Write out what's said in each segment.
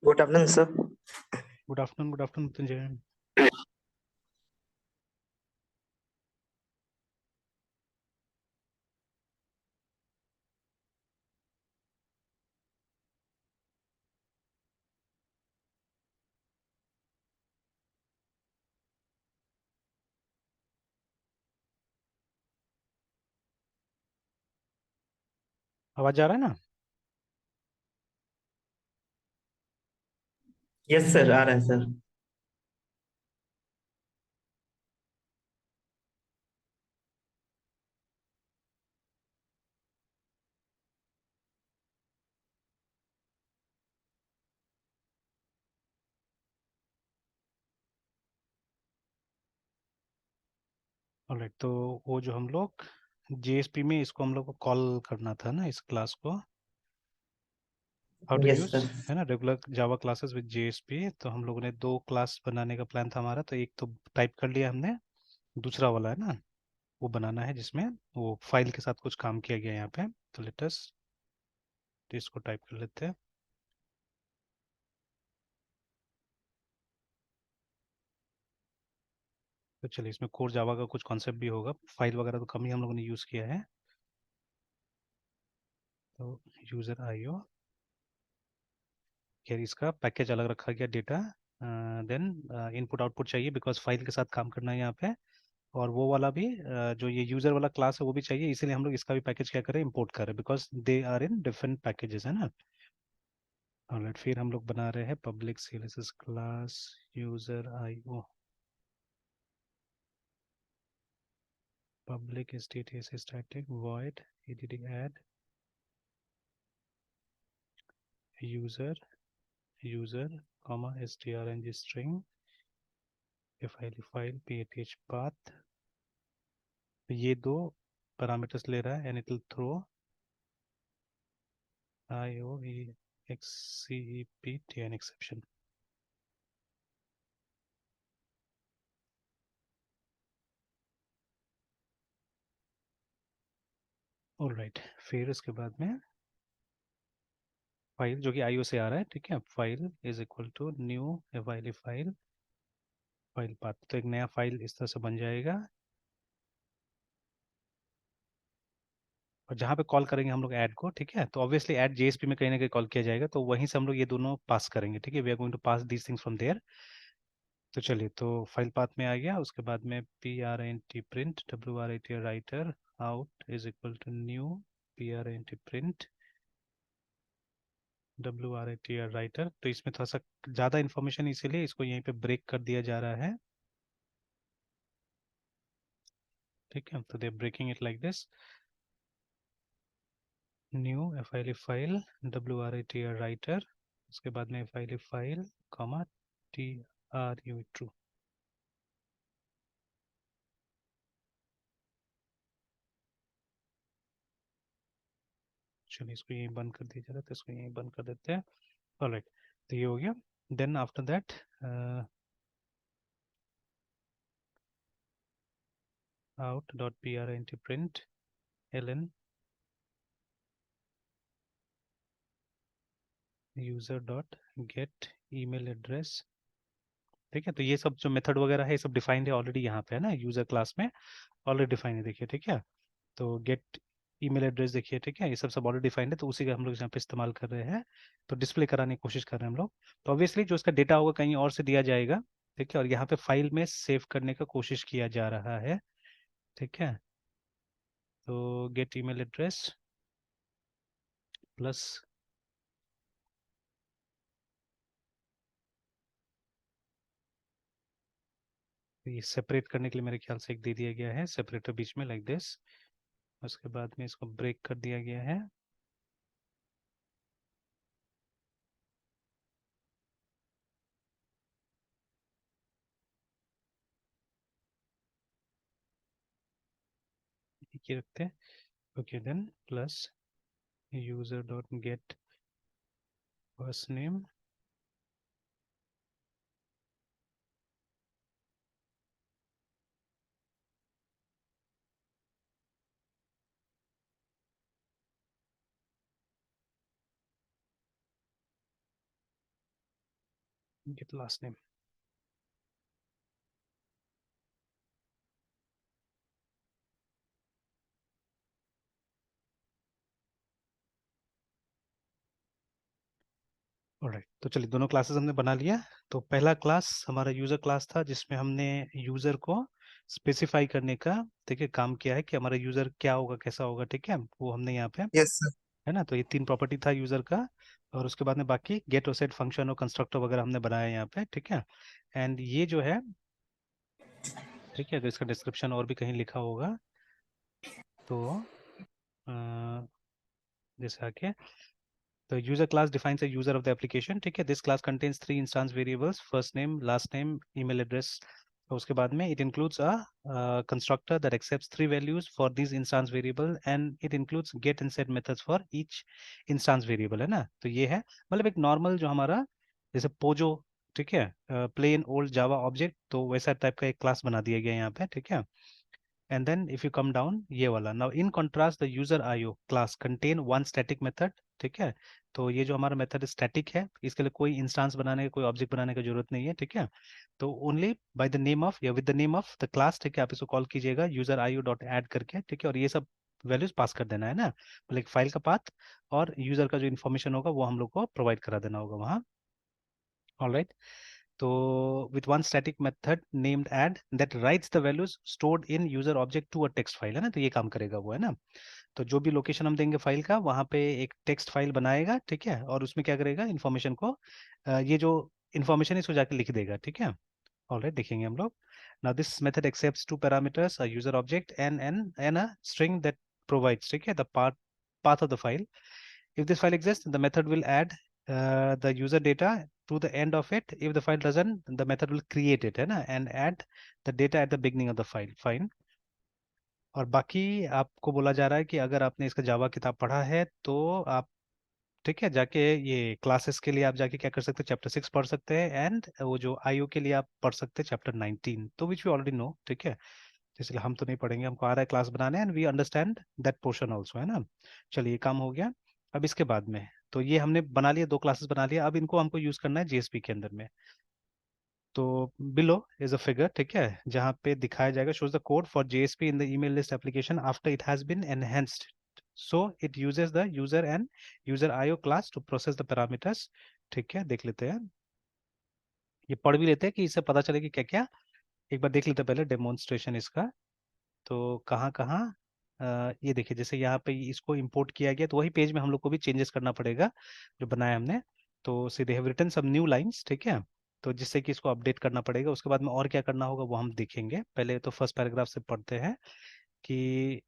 Good afternoon sir. Good afternoon Mrityunjay. आवाज जा रहा है ना? यस सर, आ रहा है सर। ऑलराइट, तो वो जो हम लोग जेएसपी में इसको हम लोग को कॉल करना था ना, इस क्लास को how to yes use, sir. है ना, regular Java classes with JSP. तो हम लोगों ने दो क्लास बनाने का प्लान था हमारा, तो एक तो टाइप कर लिया हमने, दूसरा वाला है ना वो बनाना है जिसमें वो फाइल के साथ कुछ काम किया गया है यहाँ पे। तो लेटस इसको टाइप कर लेते हैं। तो चलिए, इसमें कोर जावा का कुछ कॉन्सेप्ट भी होगा, फाइल वगैरह तो कम ही हम लोगों ने यूज़ किया है। तो यूज़र आईओ, खैर इसका पैकेज अलग रखा गया, डेटा देन इनपुट आउटपुट चाहिए बिकॉज फाइल के साथ काम करना है यहाँ पे। और वो वाला भी जो ये यूजर वाला क्लास है वो भी चाहिए, इसीलिए हम लोग इसका भी पैकेज क्या करें, इंपोर्ट करें, because they are in different packages, है ना। ऑलराइट, फिर हम लोग बना रहे हैं public CLSS class user IO, public status static void ADD add user user comma strng string file pth path। ये दो पैरामीटर्स ले रहा है and it will throw IOEXCEP an exception। Alright, फिर उसके बाद में फाइल जो कि आईओ से आ रहा है, ठीक है, file is equal to new file file path. तो एक नया फाइल इस तरह से बन जाएगा, और जहाँ पे कॉल करेंगे हम लोग ऐड को, ठीक है, तो ऑब्वियसली ऐड जेएसपी में कहीं ना कहीं कॉल किया जाएगा, तो वहीं से हम लोग ये दोनों पास करेंगे, ठीक है, we are going to pass these things from there. तो चलिए, तो फाइल पाथ में आ गया, उसके बाद में print print writ writer out is equal to new print print writ writer. तो इसमें थोड़ा सा ज़्यादा इन्फॉर्मेशन, इसीलिए इसको यहीं पे ब्रेक कर दिया जा रहा है, ठीक है। तो they breaking it like this, new file writ writer, उसके बाद में फाइल कॉमा tru ट्रू। चलिए, इसको यहीं बंद कर दिया जा रहा है, तो इसको यहीं बंद कर देते हैं। ऑलराइट, तो ये हो गया। Then after that out.print print ln user dot get email address, ठीक है। तो ये सब जो मेथड वगैरह है ये सब डिफाइंड है ऑलरेडी यहाँ पे, है ना, यूजर क्लास में ऑलरेडी डिफाइन है, देखिए, ठीक है। तो गेट ईमेल एड्रेस देखिए, ठीक है, ये सब सब ऑलरेडी डिफाइंड है, तो उसी का हम लोग यहाँ पे इस्तेमाल कर रहे हैं। तो डिस्प्ले कराने की कोशिश कर रहे हैं हम लोग। तो ऑब्वियसली जो इसका डेटा होगा कहीं और से दिया जाएगा, ठीक है, और यहाँ पे फाइल में सेव करने का कोशिश किया जा रहा है, ठीक है। तो गेट ईमेल एड्रेस प्लस ये सेपरेट करने के लिए मेरे ख्याल से एक दे दिया गया है सेपरेटर बीच में, लाइक दिस। उसके बाद में इसको ब्रेक कर दिया गया है। ये रखते हैं, okay, then plus user dot get first name get last name. Alright, तो चलिए दोनों क्लासेस हमने बना लिया। तो पहला क्लास हमारा यूजर क्लास था, जिसमें हमने यूजर को स्पेसिफाई करने का, ठीक है, काम किया है कि हमारा यूजर क्या होगा, कैसा होगा, ठीक है, वो हमने यहाँ पे, यस सर। है ना। तो ये 3 प्रॉपर्टी था यूजर का। और उसके बाद में बाकी गेट और सेट फंक्शन और कंस्ट्रक्टर वगैरह हमने बनाया यहाँ पे, ठीक है। एंड ये जो है, ठीक है, अगर इसका डिस्क्रिप्शन और भी कहीं लिखा होगा तो अ, जैसे आके, the user class defines a user of the application, ठीक है। this class contains 3 instance variables, first name, last name, email address। तो उसके बाद में it includes a constructor that accepts 3 values for these instance variable and it includes get and set methods for each instance variable, है ना। तो ये है मतलब एक नॉर्मल जो हमारा जैसे पोजो, ठीक है, प्लेन ओल्ड जावा ऑब्जेक्ट, तो वैसा टाइप का एक क्लास बना दिया गया यहाँ पे, ठीक है। And then if you come down ये वाला, now in contrast the user IO class contain one static method, ठीक है। तो ये जो हमारा मेथड स्टैटिक है, इसके लिए कोई इंस्टांस बनाने का, कोई ऑब्जेक्ट बनाने की जरूरत नहीं है, ठीक है। तो only by the name of या with the name of the class, ठीक है, आप इसको कॉल कीजिएगा यूजर IO डॉट ऐड करके, ठीक है। और ये सब वैल्यूज पास कर देना है ना, मतलब एक फाइल का पाथ और यूजर का जो इन्फॉर्मेशन होगा वो हम लोग को प्रोवाइड करा देना होगा वहाँ। ऑलराइट, तो with one static method named add that writes the values stored in user object to a text file, है ना। तो ये काम करेगा वो, है ना। तो जो भी लोकेशन हम देंगे फाइल का, वहाँ पे एक टेक्स्ट फाइल बनाएगा, ठीक है। और उसमें क्या करेगा, इन्फॉर्मेशन को, ये जो इन्फॉर्मेशन है इसको जाके लिख देगा, ठीक है। ऑलराइट, देखेंगे हम लोग। Now this method accepts 2 parameters, a user object and a string that provides, ठीक है, the path of the file. If this file exists, the method will add the user data to the end of it. If the file doesn't, the method will create it, है ना, and add the data at the beginning of the file. Fine. और बाकी आपको बोला जा रहा है कि अगर आपने इसका जावा किताब पढ़ा है तो आप, ठीक है, जाके ये क्लासेस के लिए आप जाके क्या कर सकते हैं, चैप्टर 6 पढ़ सकते हैं। एंड वो जो आईओ के लिए आप पढ़ सकते हैं चैप्टर 19, तो विच वी ऑलरेडी नो, ठीक है। इसलिए हम तो नहीं पढ़ेंगे, हमको आ रहा है क्लास बनाने and we understand that portion also, है ना। चलिए काम हो गया। अब इसके बाद में तो ये हमने बना लिया, 2 क्लासेस बना लिया। अब इनको हमको यूज करना है जेएसपी के अंदर में। तो बिलो इज अ फिगर, ठीक है, जहाँ पे दिखाया जाएगा shows the code for JSP in the email list application after it has been enhanced, so it uses the user and user IO class to process the parameters, ठीक है। देख लेते हैं, ये पढ़ भी लेते हैं कि इससे पता चले कि क्या क्या। एक बार देख लेते हैं पहले डेमोन्स्ट्रेशन इसका। तो कहाँ कहाँ, ये देखिए, जैसे यहाँ पे इसको इंपोर्ट किया गया, तो वही पेज में हम लोग को भी चेंजेस करना पड़ेगा जो बनाया हमने। तो see they have written some new lines, ठीक है। तो जिससे कि इसको अपडेट करना पड़ेगा, उसके बाद में और क्या करना होगा वो हम देखेंगे। पहले तो फर्स्ट पैराग्राफ से पढ़ते हैं कि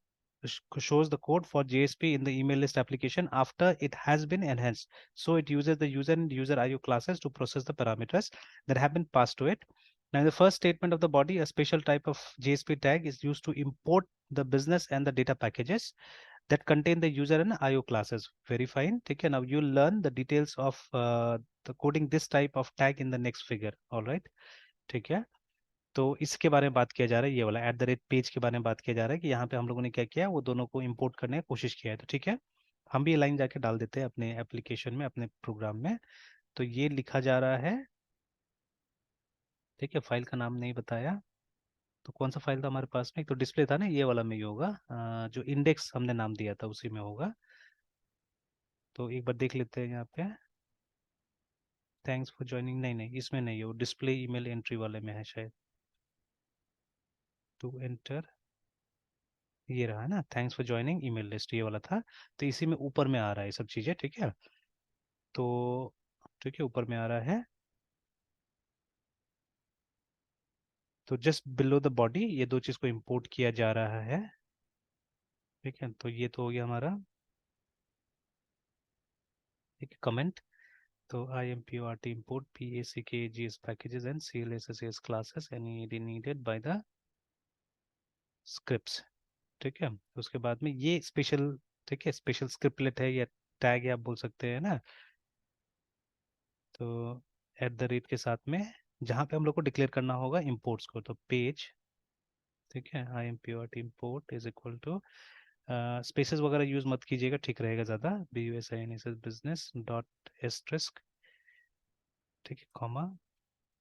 shows the code for JSP in the email list application after it has been enhanced. So it uses the user and user IO classes to process the parameters that have been passed to it. Now, in the first statement of the body, a special type of JSP tag is used to import the business and the data packages that contain the user and IO classes. Very fine. Okay, now you'll learn the details of the coding this type of tag in the next figure. All right. ठीक है, तो इसके बारे में बात किया जा रहा है, ये वाला एट द रेट पेज के बारे में बात किया जा रहा है कि यहाँ पे हम लोगों ने क्या किया, वो दोनों को इंपोर्ट करने की कोशिश किया है। तो ठीक है, हम भी ये लाइन जाके डाल देते हैं अपने एप्लीकेशन में, अपने प्रोग्राम में। तो ये लिखा जा रहा है, ठीक है, फाइल का नाम नहीं बताया। तो कौन सा फाइल था हमारे पास में, एक तो डिस्प्ले था ना, ये वाला में ही होगा, जो इंडेक्स हमने नाम दिया था उसी में होगा। तो एक बार देख लेते हैं यहाँ पे, थैंक्स फॉर ज्वाइनिंग, नहीं नहीं इसमें नहीं है, वो डिस्प्ले ईमेल एंट्री वाले में है शायद। टू एंटर, ये रहा है ना, thanks for joining email list, ये वाला था। तो इसी में ऊपर में आ रहा है ये सब चीज़ें, ठीक है। तो ठीक है, ऊपर में आ रहा है। तो जस्ट बिलो द बॉडी ये 2 चीज़ को इंपोर्ट किया जा रहा है, ठीक है। तो ये तो हो गया हमारा, ठीक है, कमेंट। तो import import packages packages and clsses classes any needed by the scripts, ठीक है। उसके बाद में ये स्पेशल, ठीक है, स्पेशल स्क्रिप्टलेट है या टैग है आप बोल सकते हैं ना। तो एट द रेट के साथ में जहाँ पे हम लोग को डिक्लेयर करना होगा इंपोर्ट्स को, तो पेज, ठीक है, import is equal to, spaces वगैरह यूज मत कीजिएगा, ठीक रहेगा ज़्यादा, BUSINSS बिजनेस डॉट एस्ट्रिस्क, ठीक है, कॉमा,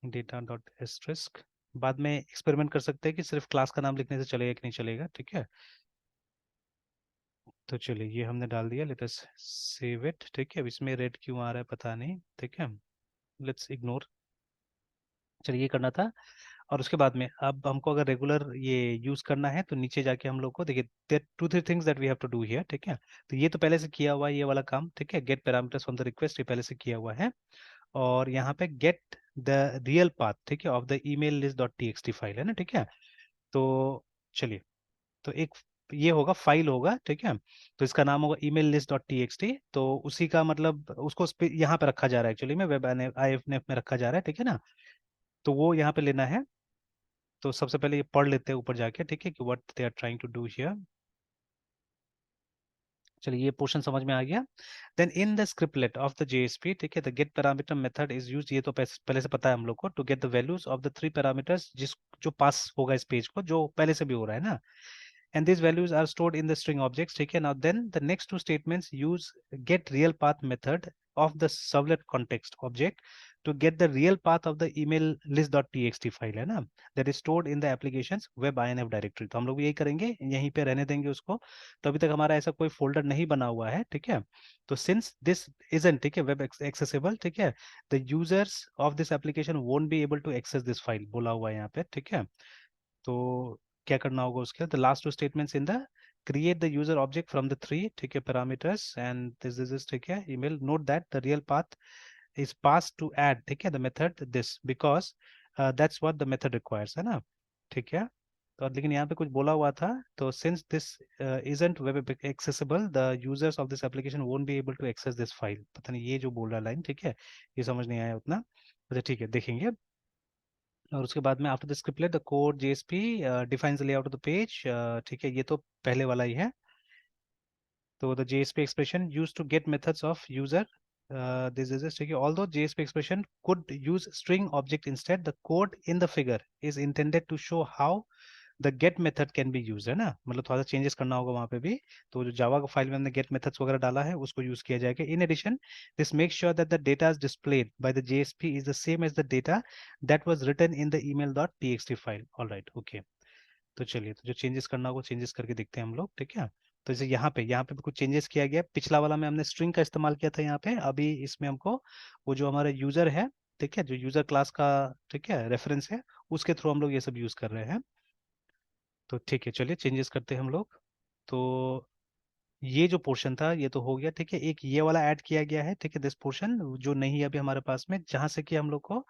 डेटा डॉट एस्ट्रिस्क, बाद में एक्सपेरिमेंट कर सकते हैं कि सिर्फ क्लास का नाम लिखने से चलेगा कि नहीं चलेगा, ठीक है। तो चलिए ये हमने डाल दिया, लेट अस सेव इट, ठीक है। अब इसमें रेड क्यों आ रहा है पता नहीं, ठीक है, लेट्स इग्नोर। चलिए ये करना था। और उसके बाद में अब हमको अगर रेगुलर ये यूज करना है तो नीचे जाके हम लोग को देखिए, there two three things that we have to do here, ठीक है। तो ये तो पहले से किया हुआ है ये वाला काम, ठीक है, get parameters from the request, ये पहले से किया हुआ है। और यहाँ पे गेट द रियल पाथ, ठीक है, of the email list dot TXT file है ना, ठीक है। तो चलिए, तो एक ये होगा, फाइल होगा, ठीक है। तो इसका नाम होगा ईमेल लिस्ट डॉट टीएक्सटी, तो उसी का मतलब उसको यहाँ पे रखा जा रहा है, एक्चुअली में वेब आईएफएफ में रखा जा रहा है, ठीक है ना। तो वो यहाँ पे लेना है। तो सबसे पहले ये पढ़ लेते हैं ऊपर जाके, ठीक है, कि what they are trying to do here. चलिए ये पोर्शन समझ में आ गया। Then in the scriptlet of the JSP, ठीक है, the get parameter method is use, ये तो पहले से पता है हम लोग को, to get the values of the three parameters, जिस जो पास होगा इस पेज को, जो पहले से भी हो रहा है ना। And these values are stored in the string objects, ठीक है। Now then the next two statements use get real path method of the servlet context object to get the real path of the email list.txt file, है ना, that is stored in the applications web inf directory। तो हम लोग भी यही करेंगे, यहीं पे रहने देंगे उसको। तो अभी तक हमारा ऐसा कोई फोल्डर नहीं बना हुआ है, ठीक है। तो since this isn't, ठीक है, web accessible, ठीक है, the users of this application won't be able to access this file, बोला हुआ है यहाँ पे, ठीक है। तो क्या करना होगा उसके the last two statements in the create the user object from the three, ठीक है, पैरामीटर्स एंड दिस इज ठीक है email, note that the real path is passed to add, ठीक है, the method this because that's what the method requires, है ना, ठीक है। तो लेकिन यहाँ पे कुछ बोला हुआ था, तो since this isn't web accessible, the users of this application won't be able to access this file, पता नहीं ये जो बोल रहा लाइन, ठीक है, ये समझ नहीं आया उतना। अच्छा ठीक है, देखेंगे। और उसके बाद में after the scriptlet the code JSP defines layout of the page, ठीक है, ये तो पहले वाला ही है। तो the JSP expression used to get methods of user, this is ठीक है, although JSP expression could use string object instead, the code in the figure is intended to show how the get method can be use, है ना, मतलब थोड़ा सा changes करना होगा वहाँ पे भी। तो जो जावा का फाइल में हमने गेट मेथड्स वगैरह डाला है उसको यूज किया जाएगा। In addition this make sure that the data is displayed by the JSP is the same as the data that was written in the email dot TXT file, alright, okay. तो चलिए, तो जो changes करना होगा changes करके देखते हैं हम लोग, ठीक है। तो जैसे यहाँ पे भी कुछ चेंजेस किया गया, पिछला वाला में हमने स्ट्रिंग का इस्तेमाल किया था, यहाँ पे अभी इसमें हमको वो जो हमारा यूजर है, ठीक है, जो यूजर क्लास का, ठीक है, रेफरेंस है, उसके थ्रू हम लोग ये सब यूज कर रहे हैं। तो ठीक है, चलिए चेंजेस करते हैं हम लोग। तो ये जो पोर्शन था ये तो हो गया, ठीक है। एक ये वाला ऐड किया गया है, ठीक है, दिस पोर्शन जो नहीं है अभी हमारे पास में, जहां से कि हम लोग को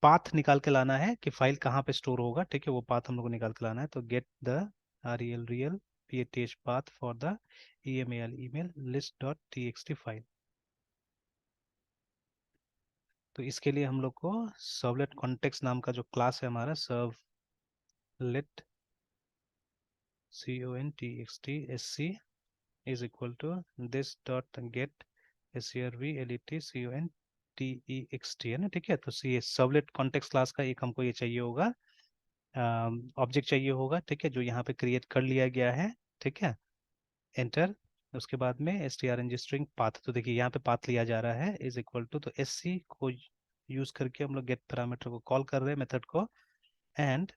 पाथ निकाल के लाना है कि फाइल कहाँ पे स्टोर होगा, ठीक है, वो पाथ हम लोग को निकाल के लाना है। तो get the real path path for the email email list dot txt file. तो इसके लिए हम लोग को सर्वलेट कॉन्टेक्स्ट नाम का जो क्लास है हमारा, servlet CONTXT SC is equal to this dot get servlet है ना, ठीक है। तो ये सर्वलेट कॉन्टेक्स्ट क्लास का एक हमको ये चाहिए होगा, ऑब्जेक्ट चाहिए होगा, ठीक है, जो यहाँ पे क्रिएट कर लिया गया है, ठीक है, एंटर। उसके बाद में strng स्ट्रिंग पाथ, तो देखिए यहाँ पे पाथ लिया जा रहा है इज इक्वल टू, तो SC को यूज करके हम लोग गेट पैरामीटर को कॉल कर रहे हैं, मेथड को, एंड,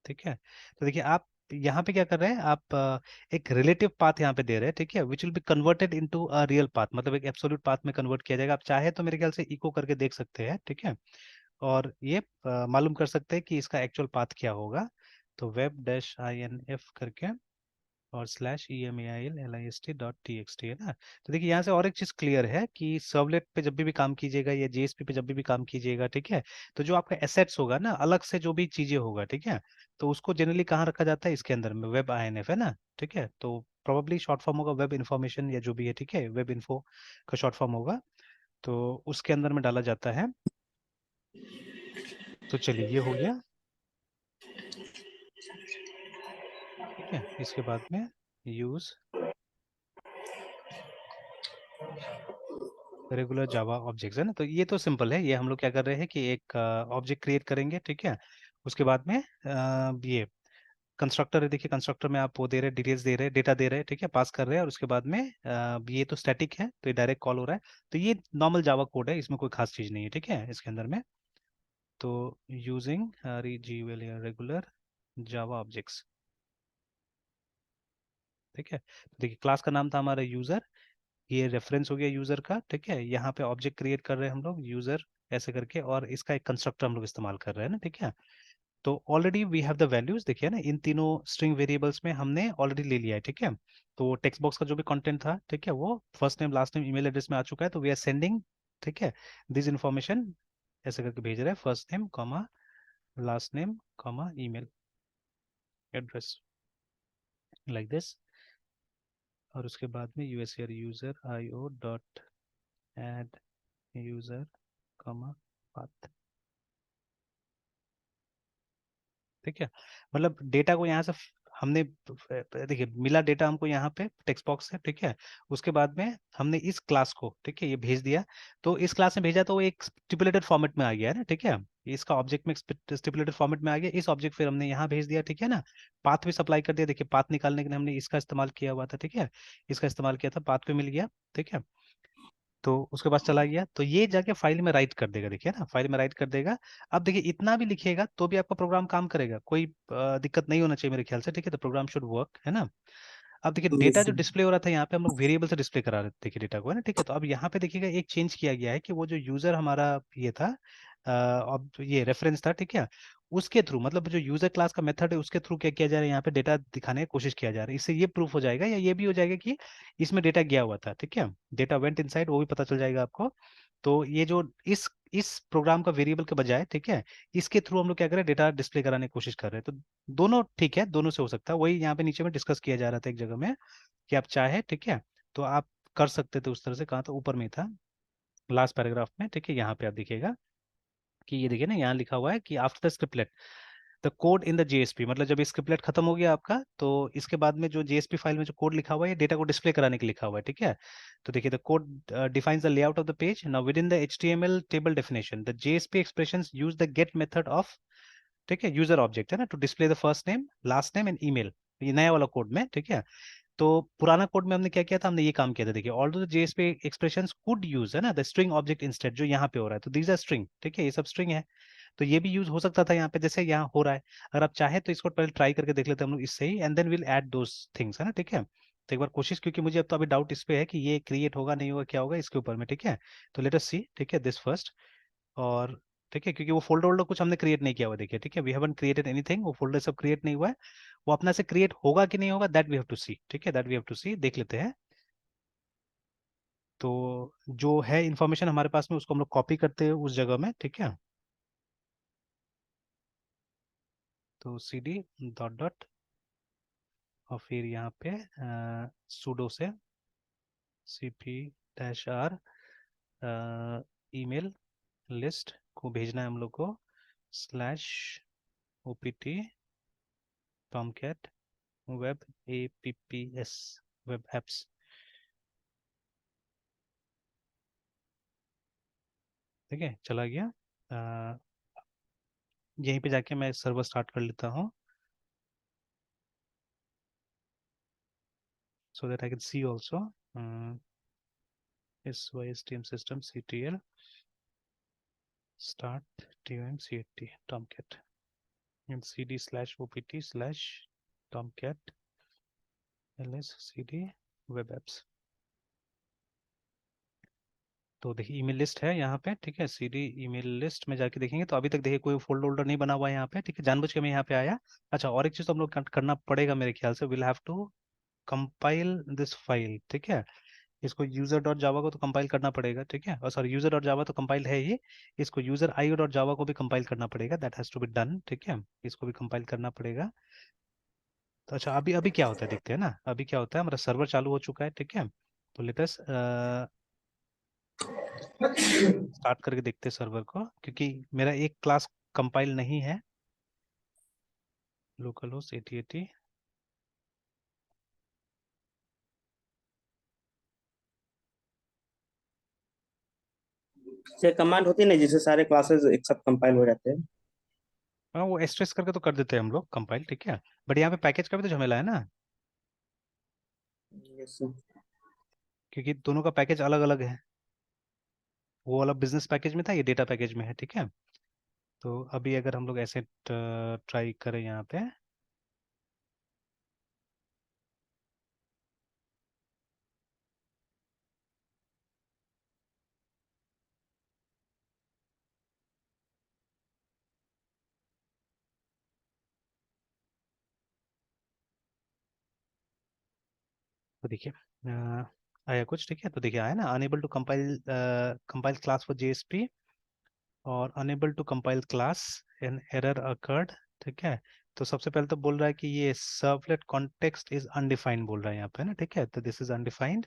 ठीक है। तो देखिए आप यहाँ पे क्या कर रहे हैं, आप एक रिलेटिव पाथ यहाँ पे दे रहे हैं, ठीक है, which will be converted into a real path, मतलब एक एब्सोल्यूट पाथ में कन्वर्ट किया जाएगा। आप चाहे तो मेरे ख्याल से इको करके देख सकते हैं, ठीक है, और ये मालूम कर सकते हैं कि इसका एक्चुअल पाथ क्या होगा। तो वेब डैश INF करके और स्लैश email.list.txt, है ना। तो देखिए यहाँ से और एक चीज क्लियर है कि सर्वलेट पे जब भी काम कीजिएगा या जेएसपी पे जब भी काम कीजिएगा, ठीक है, तो जो आपका एसेट्स होगा ना, अलग से जो भी चीजें होगा, ठीक है, तो उसको जनरली कहाँ रखा जाता है, इसके अंदर में, वेब INF, है ना, ठीक है। तो प्रोबेबली शॉर्ट फॉर्म होगा वेब इंफॉर्मेशन या जो भी है, ठीक है, वेब इन्फो का शॉर्ट फॉर्म होगा, तो उसके अंदर में डाला जाता है। तो चलिए ये हो गया, ठीक है। इसके बाद में यूज रेगुलर जावा ऑब्जेक्ट्स, है ना। तो ये तो सिंपल है, ये हम लोग क्या कर रहे हैं कि एक ऑब्जेक्ट क्रिएट करेंगे, ठीक है। उसके बाद में ये कंस्ट्रक्टर है, देखिए कंस्ट्रक्टर में आप वो दे रहे हैं, डिटेल्स दे रहे हैं, डेटा दे रहे हैं, ठीक है, पास कर रहे हैं। और उसके बाद में ये तो स्टैटिक है, तो ये डायरेक्ट कॉल हो रहा है। तो ये नॉर्मल जावा कोड है, इसमें कोई खास चीज नहीं है, ठीक है, इसके अंदर में। तो यूजिंग रेगुलर जावा ऑब्जेक्ट्स, ठीक है। देखिए क्लास का नाम था हमारा यूजर, ये रेफरेंस हो गया यूजर का, ठीक है। यहाँ पे ऑब्जेक्ट क्रिएट कर रहे हैं हम लोग यूजर ऐसे करके, और इसका एक कंस्ट्रक्टर हम लोग इस्तेमाल कर रहे हैं ना, ठीक है। तो already we have the values, देखिए ना, इन तीनों स्ट्रिंग वेरिएबल्स में हमने ऑलरेडी ले लिया है, ठीक है। तो टेक्स्ट बॉक्स का जो भी कंटेंट था, ठीक है, वो first name last name email address में आ चुका है, तो वी आर सेंडिंग, ठीक है, दिस इन्फॉर्मेशन ऐसे करके भेज रहे हैं, first name comma last name comma email address, like this. और उसके बाद में USR user IO dot add user comma path, ठीक है। मतलब डेटा को यहाँ से हमने देखिए मिला डेटा हमको यहाँ पे टेक्स्ट बॉक्स से, ठीक है। उसके बाद में हमने इस क्लास को, ठीक है, ये भेज दिया। तो इस क्लास में भेजा तो वो एक स्टिपुलेटेड फॉर्मेट में आ गया है ना, ठीक है। इसका ऑब्जेक्ट में स्टिपुलेटेड फॉर्मेट में आ गया, इस ऑब्जेक्ट फिर हमने यहाँ भेज दिया, ठीक है ना। पाथ भी सप्लाई कर दिया, देखिए पाथ निकालने के लिए हमने इसका इस्तेमाल किया हुआ था, ठीक है। इसका इस्तेमाल किया था, पाथ पे मिल गया, ठीक है। तो उसके पास चला गया, तो ये जाके फाइल में राइट कर देगा, देखिए ना, फाइल में राइट कर देगा। अब देखिए इतना भी लिखिएगा तो भी आपका प्रोग्राम काम करेगा, कोई दिक्कत नहीं होना चाहिए मेरे ख्याल से, ठीक है। तो प्रोग्राम शुड वर्क, है ना। अब देखिए डेटा जो डिस्प्ले हो रहा था यहाँ पे हम लोग वेरिएबल से डिस्प्ले करा रहे थे, देखिए डेटा को, है ना, ठीक है। तो अब यहाँ पे देखिएगा एक चेंज किया गया है कि वो जो यूजर हमारा ये था, अब ये रेफरेंस था, ठीक है, उसके थ्रू, मतलब जो यूजर क्लास का मेथड है उसके थ्रू क्या किया जा रहा है, यहाँ पे डेटा दिखाने की कोशिश किया जा रहा है। इससे ये प्रूफ हो जाएगा, या ये भी हो जाएगा कि इसमें डेटा गया हुआ था, ठीक है, डेटा वेंट इनसाइड, वो भी पता चल जाएगा आपको। तो ये जो इस प्रोग्राम का वेरिएबल के बजाय, ठीक है, इसके थ्रू हम लोग क्या कर रहे हैं, डेटा डिस्प्ले कराने की कोशिश कर रहे हैं। तो दोनों ठीक है, दोनों से हो सकता है, वही यहाँ पे नीचे में डिस्कस किया जा रहा था एक जगह में, कि आप चाहे, ठीक है, तो आप कर सकते थे उस तरह से। कहाँ था, ऊपर में ही था लास्ट पैराग्राफ में, ठीक है। यहाँ पे आप देखिएगा कि ये देखिए ना, यहाँ लिखा हुआ है कि after the scriptlet the code in the JSP, मतलब जब स्क्रिप्टलेट खत्म हो गया आपका, तो इसके बाद में जो जेएसपी फाइल में जो कोड लिखा हुआ है, डेटा को डिस्प्ले कराने के लिए लिखा हुआ है, ठीक है। तो देखिए the code defines the layout of the page, now within the HTML table definition the JSP expressions use the get method of, ठीक है, यूजर ऑब्जेक्ट, है ना, to display the first name last name and email, ये नया वाला code में, ठीक है। तो पुराना कोड में हमने क्या किया था, हमने ये काम किया था, देखिए although the JSP expressions could use, है ना, द स्ट्रिंग ऑब्जेक्ट इंस्टेड, जो यहाँ पे हो रहा है, तो दीज आर स्ट्रिंग, ठीक है, ये सब स्ट्रिंग है। तो ये भी यूज हो सकता था यहाँ पे, जैसे यहाँ हो रहा है। अगर आप चाहे तो इसको पहले ट्राई करके देख लेते हैं हम लोग इससे ही, and then will add those things, है ना, ठीक है। तो एक बार कोशिश, क्योंकि मुझे अब तो अभी डाउट इस पे है कि ये क्रिएट होगा नहीं होगा, क्या होगा इसके ऊपर में, ठीक है। तो लेट अस सी, ठीक है, दिस फर्स्ट। और ठीक है, क्योंकि वो फोल्डर वोल्डर कुछ हमने क्रिएट नहीं किया हुआ, देखिए, ठीक है, वी हैवंट क्रिएटेड एनीथिंग, वो फोल्डर सब क्रिएट नहीं हुआ है। वो अपना से क्रिएट होगा कि नहीं होगा, दैट वी हैव टू सी, ठीक है, दैट वी हैव टू सी, देख लेते हैं। तो जो है इंफॉर्मेशन हमारे पास में, उसको हम लोग कॉपी करते हैं उस जगह में, ठीक है। तो cd डॉट डॉट, और फिर यहाँ पे sudo से cp dash r email list को भेजना है हम लोग को, slash opt tomcat web apps web apps, ठीक है, चला गया। अ, यहीं पे जाके मैं सर्वर स्टार्ट कर लेता हूँ, so that I can see also. SYSTM system CTL start TMCAT tomcat and cd slash opt slash tomcat ls cd web apps। तो देखिए ईमेल लिस्ट है यहाँ पे, ठीक है, सीडी ईमेल लिस्ट में जाके देखेंगे तो अभी तक देखिए कोई फोल्डर वोल्डर नहीं बना हुआ है यहाँ पे, ठीक है, जानबूझ के मैं यहाँ पे आया। अच्छा, और एक चीज तो हम लोग करना पड़ेगा मेरे ख्याल से, will have to compile this file, ठीक है। इसको यूजर डॉट जावा को तो कंपाइल करना पड़ेगा, ठीक है, और सॉरी यूजर डॉट जावा तो कंपाइल है ये, इसको यूजर IO डॉट जावा को भी कंपाइल करना पड़ेगा, that has to be done, ठीक है, इसको भी कंपाइल करना पड़ेगा। तो अच्छा, अभी अभी क्या होता है देखते हैं ना, अभी क्या होता है, हमारा सर्वर चालू हो चुका है, ठीक है। तो लेटेस्ट स्टार्ट करके देखते हैं सर्वर को, क्योंकि मेरा एक क्लास कंपाइल नहीं है, लोकल होस्ट 8080। ये कमांड होती है ना जिससे सारे क्लासेस एक साथ कंपाइल हो जाते हैं। हाँ, वो एस्ट्रेस करके तो कर देते हैं हम लोग कंपाइल, ठीक है। बट यहाँ पे पैकेज का भी तो झमेला है ना, यस। क्योंकि दोनों का पैकेज अलग अलग है, वो वाला बिजनेस पैकेज में था, ये डेटा पैकेज में है, ठीक है। तो अभी अगर हम लोग ऐसे ट्राई करें यहाँ पे, तो देखिए आया कुछ, ठीक है। तो देखिए आया ना, unable to compile compile class for JSP और unable to compile class, an error occurred, ठीक है। तो सबसे पहले तो बोल रहा है कि ये सर्वलेट कॉन्टेक्स्ट इज अनडिफाइंड बोल रहा है यहाँ पे ना, ठीक है। तो दिस इज अनडिफाइंड।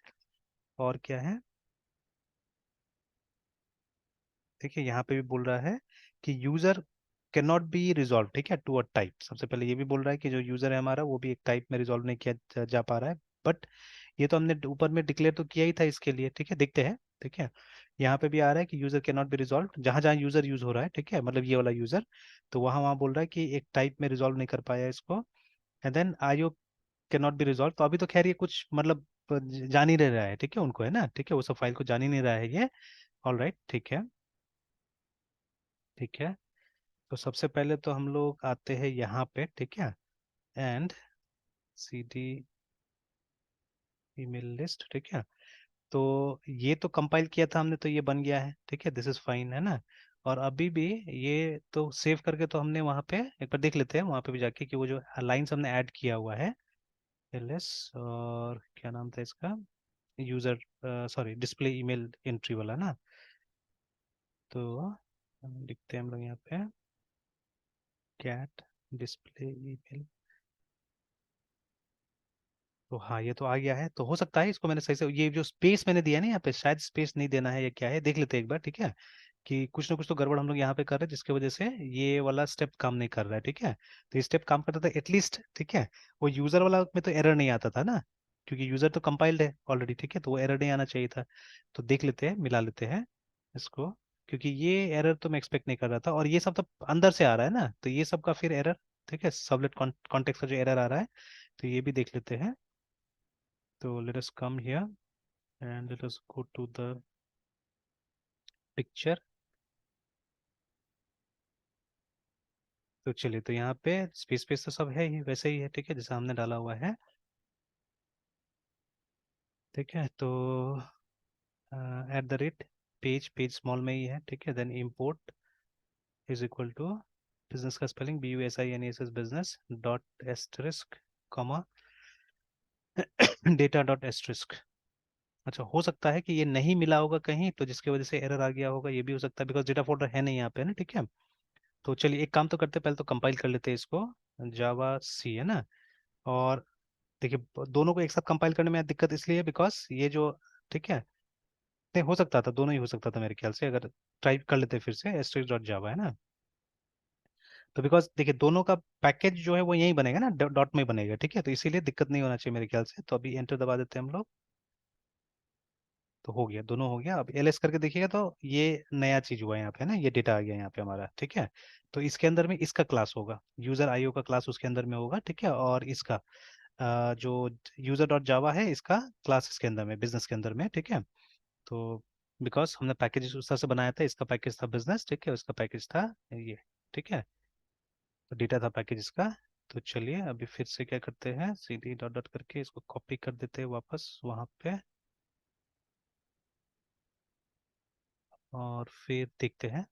और क्या है, देखिए यहाँ पे भी बोल रहा है कि user can not be resolve, ठीक है, टू अ टाइप। सबसे पहले ये भी बोल रहा है कि जो यूजर है हमारा वो भी एक टाइप में रिजॉल्व नहीं किया जा पा रहा है। बट ये तो हमने ऊपर में डिक्लेयर तो किया ही था इसके लिए, ठीक है, देखते हैं। ठीक है, यहाँ पे भी आ रहा है कि user can not be resolve, जहां जहां यूजर यूज हो रहा है, ठीक है, मतलब ये वाला यूजर, तो वहां वहां बोल रहा है कि एक टाइप में रिजॉल्व नहीं कर पाया इसको। And then IO can not be resolve, तो अभी तो खैर ये कुछ मतलब जान ही नहीं रहा है, ठीक है, उनको है ना, ठीक है, वो सब फाइल को जान ही नहीं रहा है ये। ऑल राइट, ठीक है, ठीक है। तो सबसे पहले तो हम लोग आते हैं यहाँ पे, ठीक है, and C D email list, ठीक है। तो ये तो कंपाइल किया था हमने, तो ये बन गया है, ठीक है, दिस इज फाइन, है ना। और अभी भी ये तो सेव करके तो हमने वहाँ पे एक बार देख लेते हैं वहाँ पे भी जाके कि वो जो लाइंस हमने ऐड किया हुआ है, एलएस और क्या नाम था इसका, user, sorry, display email entry वाला ना। तो लिखते हैं हम लोग यहाँ पे कैट डिस्प्ले ईमेल। तो हाँ, ये तो आ गया है। तो हो सकता है इसको मैंने सही से, ये जो स्पेस मैंने दिया है ना यहाँ पे, शायद स्पेस नहीं देना है या क्या है, देख लेते हैं एक बार, ठीक है, कि कुछ ना कुछ तो गड़बड़ हम लोग यहाँ पे कर रहे हैं जिसकी वजह से ये वाला स्टेप काम नहीं कर रहा है, ठीक है। तो ये स्टेप काम करता था एटलीस्ट, ठीक है। वो यूजर वाला में तो एरर नहीं आता था ना, क्योंकि यूजर तो कंपाइल्ड है ऑलरेडी, ठीक है, तो वो एरर नहीं आना चाहिए था। तो देख लेते हैं, मिला लेते हैं इसको, क्योंकि ये एरर तो मैं एक्सपेक्ट नहीं कर रहा था, और ये सब तो अंदर से आ रहा है ना, तो ये सब का फिर एरर, ठीक है, सबलेट कॉन्टेक्स्ट का जो एरर आ रहा है, तो ये भी देख लेते हैं। So let us come here and let us go to the picture. तो चलिए, तो यहाँ पे स्पेस स्पेस तो सब है ही, वैसे ही है, ठीक है, जैसा हमने डाला हुआ है, ठीक है। तो at the rate page, page small में ही है, ठीक है। Then import is equal to business का spelling BUSINESS business dot asterisk comma data dot asterisk. अच्छा, हो सकता है कि ये नहीं मिला होगा कहीं, तो जिसकी वजह से एरर आ गया होगा, ये भी हो सकता है, बिकॉज डेटा फोल्डर है नहीं यहाँ पे ना, ठीक है। तो चलिए एक काम तो करते हैं, पहले तो कंपाइल कर लेते हैं इसको, जावा सी, है ना। और देखिए दोनों को एक साथ कंपाइल करने में दिक्कत इसलिए है बिकॉज ये जो, ठीक है, नहीं हो सकता था, दोनों ही हो सकता था मेरे ख्याल से, अगर ट्राई कर लेते फिर से एस्ट्रिक्स डॉट जावा, है ना। तो बिकॉज देखिए दोनों का पैकेज जो है वो यही बनेगा ना, डॉट में बनेगा, ठीक है, तो इसीलिए दिक्कत नहीं होना चाहिए मेरे ख्याल से। तो अभी एंटर दबा देते हैं हम लोग, तो हो गया, दोनों हो गया। अब एलएस करके देखिएगा तो ये नया चीज हुआ है यहाँ पे, है ना, ये डेटा आ गया यहाँ पे हमारा, ठीक है। तो इसके अंदर में इसका क्लास होगा, यूजर आईओ का क्लास उसके अंदर में होगा, ठीक है। और इसका जो यूजर डॉट जावा है, इसका क्लास इसके अंदर में, बिजनेस के अंदर में, ठीक है। तो बिकॉज हमने पैकेज उस तरह से बनाया था, इसका पैकेज था बिजनेस, ठीक है, उसका पैकेज था ये, ठीक है। तो डेटा था पैकेज इसका। तो चलिए अभी फिर से क्या करते हैं, सीधी डॉट डॉट करके इसको कॉपी कर देते हैं वापस वहाँ पे, और फिर देखते हैं।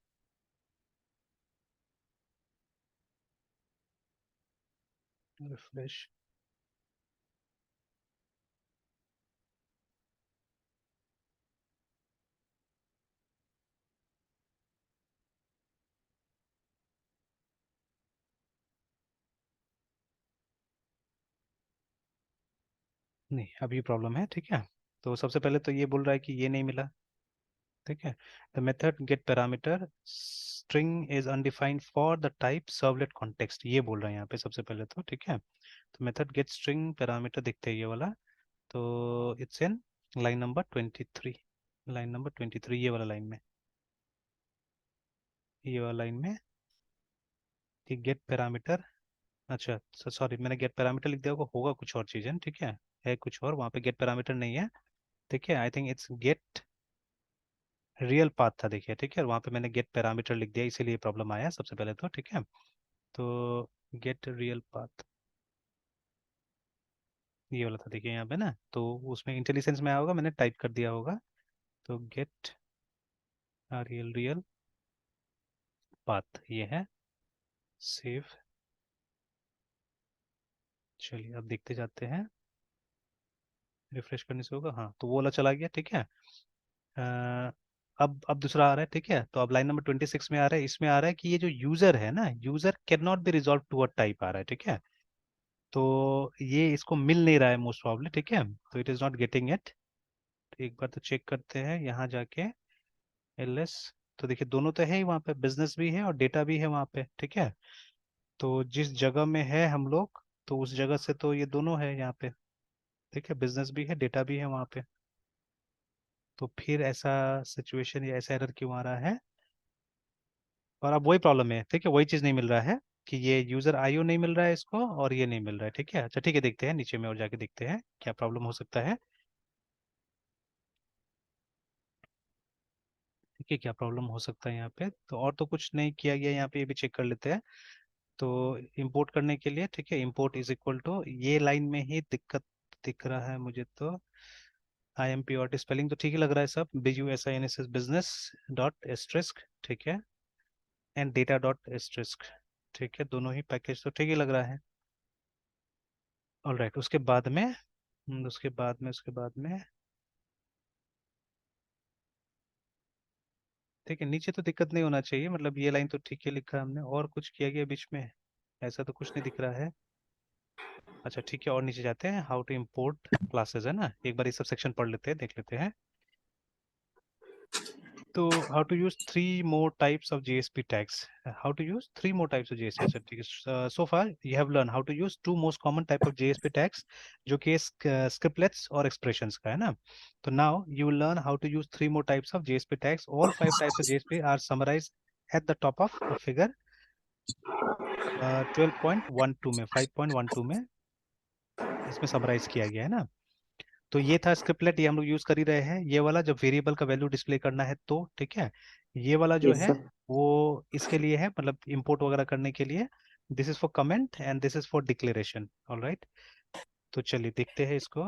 रिफ्रेश, नहीं अभी प्रॉब्लम है, ठीक है। तो सबसे पहले तो ये बोल रहा है कि ये नहीं मिला, ठीक है। The method gate parameter string is undefined for the type servlet context, ये बोल रहा है यहाँ पे सबसे पहले तो, ठीक है। तो मेथड गेट स्ट्रिंग पैरामीटर दिखते हैं ये वाला, तो it's in line number 23, line number 23, ये वाला लाइन में, ये वाला लाइन में, कि गेट पैरामीटर, अच्छा सॉरी, मैंने गेट पैरामीटर लिख दिया होगा कुछ और चीज़ है, ठीक है कुछ और, वहाँ पे गेट पैरामीटर नहीं है, ठीक है। I think it's get real path था देखिए, ठीक है, वहाँ पे मैंने गेट पैरामीटर लिख दिया, इसीलिए प्रॉब्लम आया सबसे पहले तो, ठीक है। तो गेट रियल पाथ ये वाला था देखिए यहाँ पे ना, तो उसमें इंटेलिजेंस में आया होगा, मैंने टाइप कर दिया होगा। तो गेट रियल रियल पाथ ये है, सेव। चलिए अब देखते जाते हैं, रिफ्रेश करने से होगा, हाँ तो वो वाला चला गया, ठीक है। अ, अब दूसरा आ रहा है, ठीक है, तो अब लाइन नंबर 26 में आ रहा है, इसमें आ रहा है कि ये जो यूजर है ना, user can not be resolve to a type आ रहा है, ठीक है। तो ये इसको मिल नहीं रहा है मोस्ट प्रॉब्ली, ठीक है, तो it is not getting it. तो एक बार तो चेक करते हैं यहाँ जाके, एलएस, तो देखिए दोनों तो है ही वहाँ पे, बिजनेस भी है और डेटा भी है वहाँ पे, ठीक है। तो जिस जगह में है हम लोग, तो उस जगह से तो ये दोनों है यहाँ पे, ठीक है, बिजनेस भी है डेटा भी है वहाँ पे। तो फिर ऐसा सिचुएशन या ऐसा एरर क्यों आ रहा है? और अब वही प्रॉब्लम है, ठीक है, वही चीज़ नहीं मिल रहा है कि ये यूजर आईओ नहीं मिल रहा है इसको, और ये नहीं मिल रहा है, ठीक है। अच्छा ठीक है, देखते हैं नीचे में और जाके देखते हैं क्या प्रॉब्लम हो सकता है, ठीक है, क्या प्रॉब्लम हो सकता है यहाँ पे। तो और तो कुछ नहीं किया गया यहाँ पे, ये भी चेक कर लेते हैं। तो इंपोर्ट करने के लिए, ठीक है, इंपोर्ट इज इक्वल टू, ये लाइन में ही दिक्कत दिख रहा है मुझे तो, आई एम पी और स्पेलिंग तो ठीक ही लग रहा है सब, B U S I N S S business dot asterisk, ठीक है, एंड डेटा डॉट एस्ट्रिस्क, ठीक है, दोनों ही पैकेज तो ठीक ही लग रहा है। ऑल राइट, उसके बाद में उसके बाद में ठीक है, नीचे तो दिक्कत नहीं होना चाहिए, मतलब ये लाइन तो ठीक है लिखा है हमने, और कुछ किया गया बीच में ऐसा तो कुछ नहीं दिख रहा है। अच्छा ठीक है, और नीचे जाते हैं, हाउ टू इम्पोर्ट क्लासेस है ना, एक बार ये सब सेक्शन पढ़ लेते हैं, देख लेते हैं। तो how to use 3 more types of JSP tags, how to use 3 more types of JSP, अच्छा ठीक है, so far you have learn how to use 2 most common type of JSP tags, जो कि स्क्रिप्टलेट्स और एक्सप्रेशंस का है ना। तो now you will learn how to use 3 more types of JSP tags, all 5 types of JSP are summarize at the top of the figure 12.12 में, 5.12 में इसमें समराइज किया गया है ना। तो ये था स्क्रिप्टलेट, ये हम लोग यूज कर ही रहे हैं, ये वाला जब वेरिएबल का वैल्यू डिस्प्ले करना है तो, ठीक है। ये वाला जो यस है सर। वो इसके लिए है, मतलब इंपोर्ट वगैरह करने के लिए, this is for comment and this is for declaration, all right. तो चलिए देखते हैं इसको।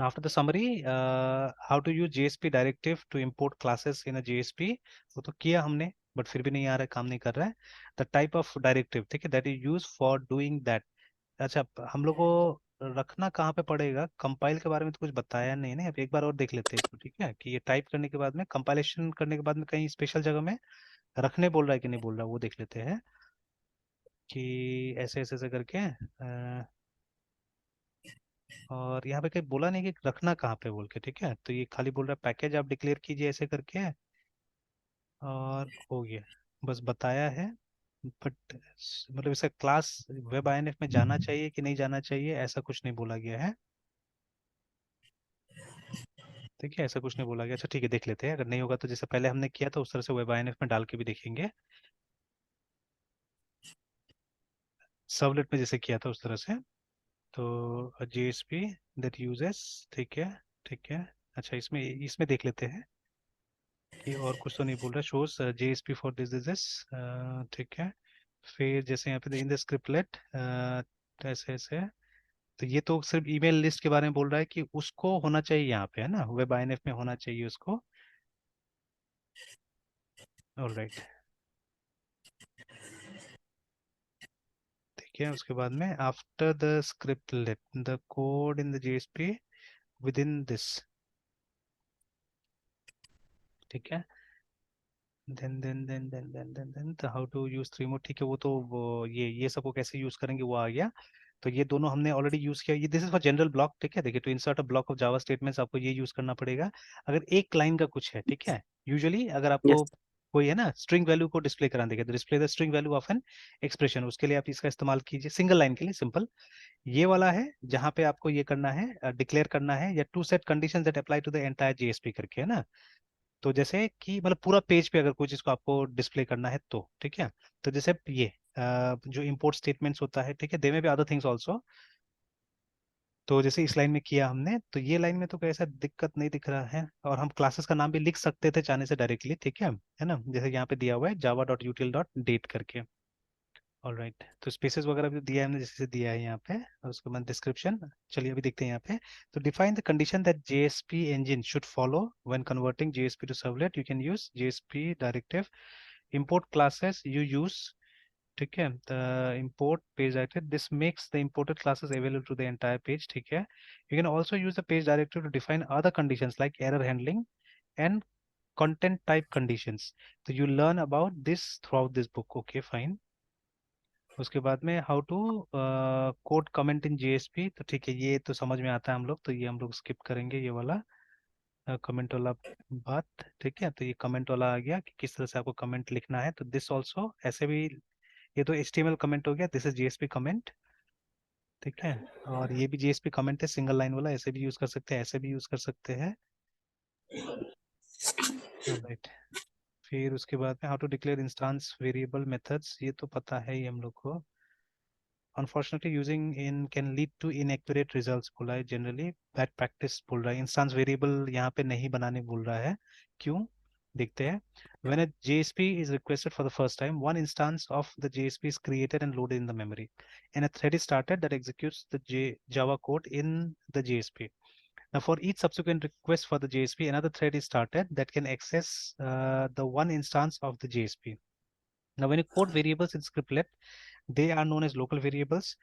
After the summary, how to use JSP directive to import classes in a JSP, वो तो किया हमने, बट फिर भी नहीं आ रहा है, काम नहीं कर रहा है। द टाइप ऑफ डायरेक्टिव, ठीक है, that is use for doing that. अच्छा हम लोग को रखना कहाँ पे पड़ेगा, कंपाइल के बारे में तो कुछ बताया नहीं ना, अब एक बार और देख लेते हैं इसको, ठीक है, कि ये टाइप करने के बाद में, कंपाइलेशन करने के बाद में कहीं स्पेशल जगह में रखने बोल रहा है कि नहीं बोल रहा है, वो देख लेते हैं कि ऐसे ऐसे ऐसे करके और यहाँ पे कहीं बोला नहीं कि रखना कहाँ पे बोल के, ठीक है, तो ये खाली बोल रहा है पैकेज आप डिक्लेयर कीजिए ऐसे करके, और हो गया, बस बताया है। बट मतलब इसका क्लास वेब आईएनएफ में जाना चाहिए कि नहीं जाना चाहिए, ऐसा कुछ नहीं बोला गया है, ठीक है, ऐसा कुछ नहीं बोला गया। अच्छा ठीक है, देख लेते हैं, अगर नहीं होगा तो जैसे पहले हमने किया था उस तरह से वेब आईएनएफ में डाल के भी देखेंगे, सर्वलेट में जैसे किया था उस तरह से। तो JSP दैट यूजेस, ठीक है, ठीक है। अच्छा इसमें इसमें देख लेते हैं कि और कुछ तो नहीं बोल रहा, शोज JSP फॉर दिस, ठीक है। फिर जैसे यहाँ पे इन द स्क्रिप्टलेट ऐसे ऐसे, तो ये तो सिर्फ ईमेल लिस्ट के बारे में बोल रहा है कि उसको होना चाहिए यहाँ पे, है ना, वेब आईएनएफ में होना चाहिए उसको, ऑलराइट, ठीक है। उसके बाद में after the scriptlet the code in the JSP with in this, ठीक है, देन हाउ टू यूज 3 मोर, ठीक है, वो तो ये सबको कैसे यूज करेंगे वो आ गया। तो ये दोनों हमने ऑलरेडी यूज किया, ये this is for general block, ठीक है, देखिए, to insert a block of Java statements आपको ये यूज करना पड़ेगा अगर एक लाइन का कुछ है, ठीक है। यूजुअली अगर आपको यस। कोई है ना स्ट्रिंग वैल्यू को डिस्प्ले कराना, देखिए, तो display the string value of an expression, उसके लिए आप इसका इस्तेमाल कीजिए सिंगल लाइन के लिए, सिंपल। ये वाला है जहाँ पे आपको ये करना है, डिक्लेयर करना है, या to set condition that apply to the entire JSP करके, है ना। तो जैसे कि मतलब पूरा पेज पे अगर कोई चीज को आपको डिस्प्ले करना है तो, ठीक है। तो जैसे ये जो इंपोर्ट स्टेटमेंट्स होता है, ठीक है, दे में भी अदर थिंग्स आल्सो, तो जैसे इस लाइन में किया हमने, तो ये लाइन में तो कोई ऐसा दिक्कत नहीं दिख रहा है, और हम क्लासेस का नाम भी लिख सकते थे चाहने से डायरेक्टली, ठीक है ना, जैसे यहाँ पे दिया हुआ है java.util.date करके। ऑल राइट, तो स्पेसेस वगैरह भी दिया है हमने जैसे दिया है यहाँ पे, और उसके बाद डिस्क्रिप्शन। चलिए अभी देखते हैं यहाँ पे। तो define the condition that JSP engine should follow when converting JSP to servlet. You can use JSP directive import classes you use, ठीक है, the import page directive, this makes the imported classes available to the entire page, ठीक है। You can also use the page directive to define other conditions like error handling and content type conditions. So you learn about this throughout this book, okay fine। उसके बाद में how to code comment in JSP, तो ठीक है, ये तो समझ में आता है हम लोग, तो ये हम लोग स्किप करेंगे ये वाला कमेंट वाला बात, ठीक है। तो ये कमेंट वाला आ गया कि किस तरह से आपको कमेंट लिखना है, तो दिस ऑल्सो ऐसे भी, ये तो HTML कमेंट हो गया, दिस इज JSP कमेंट, ठीक है। और ये भी JSP कमेंट है सिंगल लाइन वाला, ऐसे भी यूज कर सकते हैं, ऐसे भी यूज कर सकते हैं। राइट, फिर उसके बाद में how to declare instance variable methods, ये तो पता है ही हम लोग को। Unfortunately, using in can lead to inaccurate results बोला है, generally bad practice बोल रहा है। इंस्टेंस वेरिएबल यहाँ पे नहीं बनाने बोल रहा है, क्यों देखते हैं। When a JSP is requested for the first time, one instance of the JSP is created and loaded in the memory, and a thread is started that executes the Java code in the JSP. Now, for each subsequent request for the JSP, another thread is started that can access the one instance of the JSP. Now, when you code variables in scriptlet, they are known as local variables,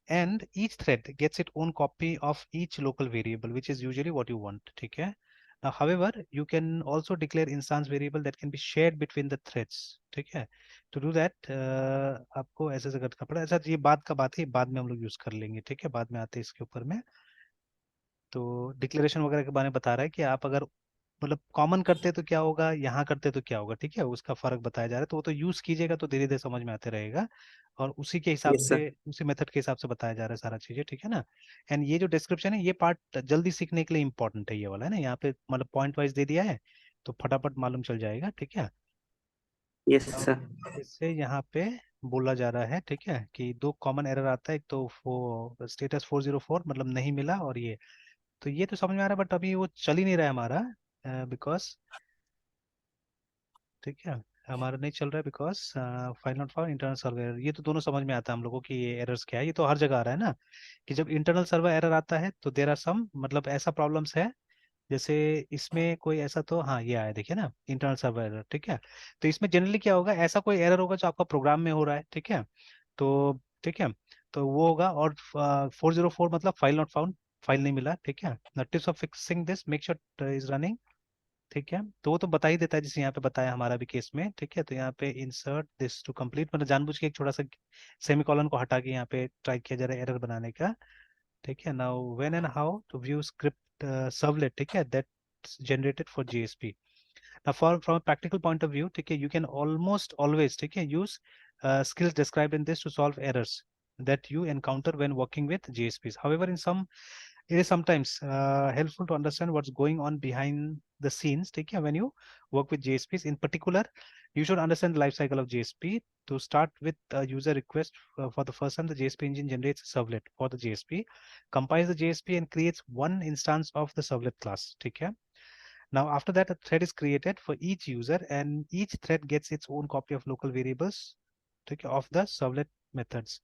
and each thread gets its own copy of each local variable, which is usually what you want. ठीक है? Now, however, you can also declare instance variable that can be shared between the threads. ठीक है? To do that, आपको ऐसे ऐसे करना पड़ा। अच्छा, ये बाद का बात है, बाद में हम लोग यूज कर लेंगे, ठीक है, बाद में आते हैं इसके ऊपर में। तो डिक्लेरेशन वगैरह के बारे में बता रहा है कि आप अगर मतलब कॉमन करते तो क्या होगा, यहाँ करते तो क्या होगा, ठीक है, उसका फर्क बताया जा रहा है। तो वो तो यूज कीजिएगा तो धीरे धीरे समझ में आते रहेगा, और उसी के हिसाब यस से, सर। उसी मेथड के हिसाब से बताया जा रहा है सारा चीजें, ठीक है ना। एंड ये जो डिस्क्रिप्शन है, ये पार्ट जल्दी सीखने के लिए इंपॉर्टेंट है, ये वाला है ना, यहाँ पे मतलब पॉइंट वाइज दे दिया है, तो फटाफट मालूम चल जाएगा, ठीक है। यस अब सर। इससे यहाँ पे बोला जा रहा है, ठीक है, कि दो कॉमन एरर आता है, एक तो वो स्टेटस 404 मतलब नहीं मिला, और ये तो ये तो समझ में आ रहा है, बट अभी वो चल ही नहीं रहा है हमारा, बिकॉज, ठीक है, हमारा नहीं चल रहा है because file not found internal server error. ये तो दोनों समझ में आता है हम लोगों को कि ये एरर्स क्या है, ये तो हर जगह आ रहा है ना, कि जब इंटरनल सर्वर एरर आता है तो देर आर सम मतलब ऐसा प्रॉब्लम्स है। जैसे इसमें कोई ऐसा, तो हाँ ये आया देखिए ना, इंटरनल सर्वर एरर, ठीक है। तो इसमें जनरली क्या होगा, ऐसा कोई एरर होगा जो आपका प्रोग्राम में हो रहा है, ठीक है। तो ठीक है, तो वो होगा, और 404 मतलब फाइल नॉट फाउंड, फाइल नहीं मिला, ठीक है। Tips of fixing this, make sure is running, ठीक है। तो वो तो बता ही देता है, जैसे यहाँ पे बताया हमारा भी केस में, ठीक है। तो यहाँ पे इंसर्ट दिस टू कंप्लीट, मतलब जानबूझ के एक छोटा सा सेमीकोलन को हटा के यहाँ पे ट्राई किया जा रहा है एरर बनाने का, ठीक है। Now when and how to view script servlet, ठीक है, that generated for JSP. Now, from a practical point of view, ठीक है, you can almost always, ठीक है, use skills described in this to solve errors that you encounter when working with JSPs. However, in some it is sometimes helpful to understand what's going on behind the scenes, ठीक है, when you work with JSPs. In particular, you should understand the life cycle of JSP. To start with a user request, for the first time, the JSP engine generates a servlet for the JSP, compiles the JSP and creates one instance of the servlet class, ठीक है। Now, after that, a thread is created for each user, and each thread gets its own copy of local variables, okay, of the servlet methods.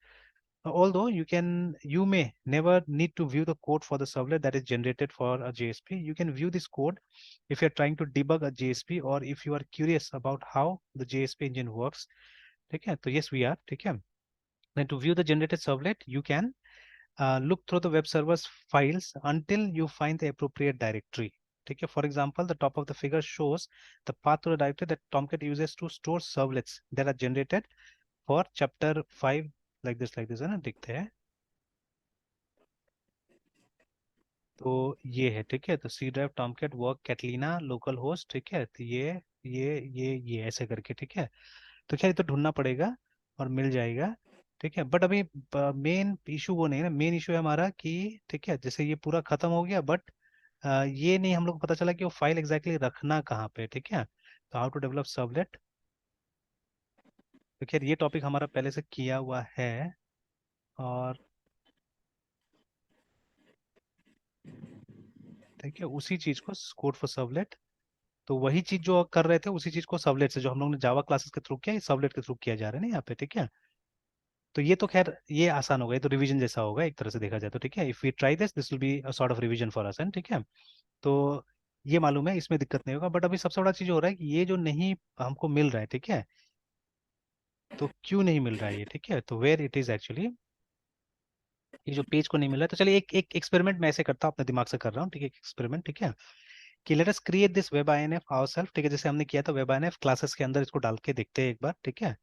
Although you may never need to view the code for the servlet that is generated for a JSP, you can view this code if you're trying to debug a JSP, or if you are curious about how the JSP engine works. Okay, so yes, we are. Okay. Then to view the generated servlet, you can look through the web server's files until you find the appropriate directory. Okay. For example, the top of the figure shows the path to the directory that Tomcat uses to store servlets that are generated for chapter 5, like this है ना, दिखते हैं। तो ये है, ठीक है। तो C drive Tomcat work Catalina local host, ठीक है। तो ये ऐसे करके, ठीक है। तो खैर ये तो ढूंढना पड़ेगा और मिल जाएगा, ठीक है। बट अभी मेन इशू वो नहीं है ना, मेन इशू है हमारा कि, ठीक है, जैसे ये पूरा खत्म हो गया, बट ये नहीं हम लोग को पता चला कि वो फाइल एग्जैक्टली रखना कहाँ पे, ठीक है। तो हाउ टू डेवलप सर्वलेट, तो खैर ये टॉपिक हमारा पहले से किया हुआ है, और ठीक है, उसी चीज को कोड फॉर सर्वलेट, तो वही चीज जो कर रहे थे उसी चीज को सर्वलेट से, जो हम लोग ने जावा क्लासेस के थ्रू किया, ये सर्वलेट के थ्रू किया जा रहा है ना यहाँ पे, ठीक है। तो ये तो खैर ये आसान होगा, ये तो रिवीजन जैसा होगा एक तरह से देखा जाए तो, ठीक है। If we try this this will be a sort of revision for us, and ठीक है। तो ये मालूम है, इसमें दिक्कत नहीं होगा, बट अभी सबसे बड़ा चीज हो रहा है कि ये जो नहीं हमको मिल रहा है, ठीक है, तो क्यों नहीं मिल रहा है ये, ठीक है, तो वेयर इट इज एक्चुअली, ये जो पेज को नहीं मिल रहा है। तो चलिए एक एक एक्सपेरिमेंट मैं ऐसे करता हूँ, अपने दिमाग से कर रहा हूँ, ठीक है, एक एक्सपेरिमेंट, ठीक है, कि let us create this web INF ourselves, ठीक है, जैसे हमने किया था वेब आईएनएफ क्लासेस के अंदर, इसको डाल के देखते हैं एक बार, ठीक है।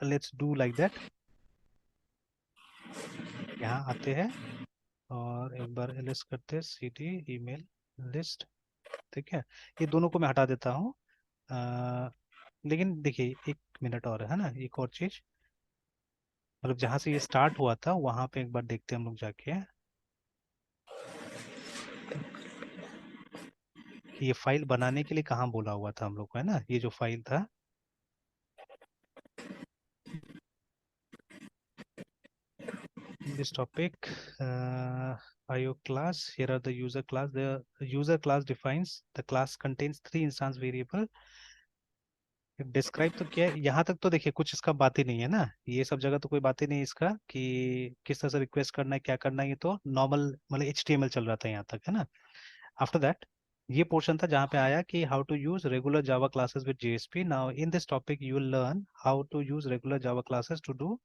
Let's do like that. यहाँ आते हैं और एक बार एलएस करते हैं, cd ईमेल लिस्ट, ठीक है। ये दोनों को मैं हटा देता हूँ। अ, लेकिन देखिए एक मिनट और है ना, एक और चीज, मतलब जहाँ से ये स्टार्ट हुआ था वहां पे एक बार देखते हैं हम लोग जाके, कि ये फाइल बनाने के लिए कहाँ बोला हुआ था हम लोग को, है ना, ये जो फाइल था, this topic, IO class, here are the user class. The user class defines the class contains three instance variable. Describe तो क्या है यहाँ तक, तो देखिए कुछ इसका बात ही नहीं है ना, ये सब जगह तो कोई बात ही नहीं है इसका, कि किस तरह से रिक्वेस्ट करना है क्या करना है, ये तो नॉर्मल मतलब HTML चल रहा था यहाँ तक, है ना। आफ्टर दैट ये पोर्शन था जहाँ पे आया कि how to use regular Java classes with JSP। Now in this topic you will learn how to use regular Java classes to do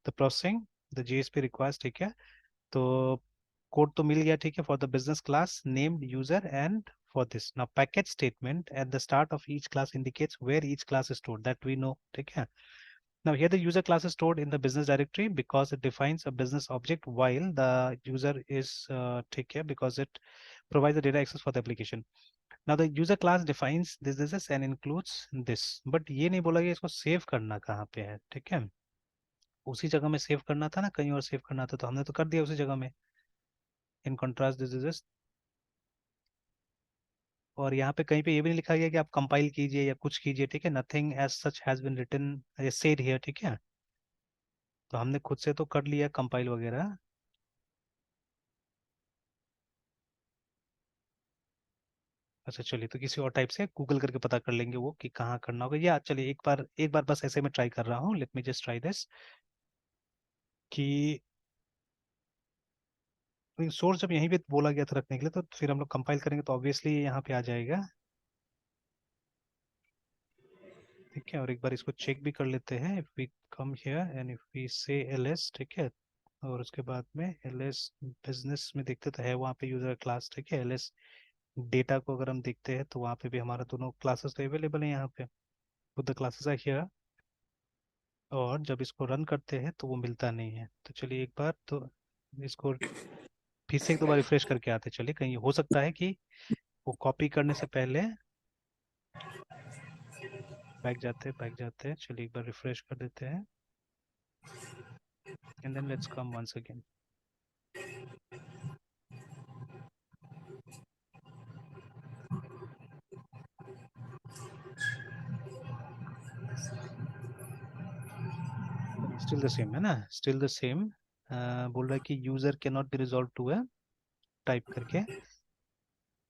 the processing the JSP requires, ठीक है। तो code तो मिल गया, ठीक है, for the business class named user and for this. Now package statement at the start of each class indicates where each class is stored, that we know, ठीक है। Now here the user class is stored in the business directory because it defines a business object, while the user is ठीक है, because it provides the data access for the application. Now the user class defines this and includes this, but ये नहीं बोला कि इसको save करना कहाँ पे है, ठीक है। उसी जगह में सेव करना था ना, कहीं और सेव करना था, तो हमने तो कर दिया उसी जगह में। इन कॉन्ट्रास्ट दिस इज, और यहाँ पे कहीं पे ये भी नहीं लिखा गया कि आप कंपाइल कीजिए या कुछ कीजिए, ठीक है। Nothing as such has been written said here, ठीक है। तो हमने खुद से तो कर लिया कंपाइल वगैरह। अच्छा चलिए, तो किसी और टाइप से गूगल करके पता कर लेंगे वो कि कहाँ करना होगा, या चलिए एक बार बस ऐसे में ट्राई कर रहा हूँ, let me just try this, कि सोर्स जब यहीं पे बोला गया था रखने के लिए, तो फिर हम लोग कंपाइल करेंगे तो ऑब्वियसली यहाँ पे आ जाएगा, ठीक है। और एक बार इसको चेक भी कर लेते हैं, if we come here and if we say ls, ठीक है, और उसके बाद में ls बिजनेस में देखते तो है वहाँ पे यूजर क्लास, ठीक है। ls डेटा को अगर हम देखते हैं तो वहाँ पे भी हमारा दोनों क्लासेस तो अवेलेबल है यहाँ पे, द क्लासेस आर हियर। और जब इसको रन करते हैं तो वो मिलता नहीं है, तो चलिए एक बार तो इसको फिर से एक दो बार रिफ्रेश करके आते हैं। चलिए, कहीं हो सकता है कि वो कॉपी करने से पहले बैक जाते हैं, चलिए एक बार रिफ्रेश कर देते हैं, and then let's come once again. Still the same है ना, स्टिल द सेम। बोल रहा है कि user can not be resolve to है, टाइप करके,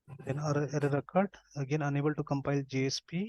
then error occurred again, unable to compile JSP।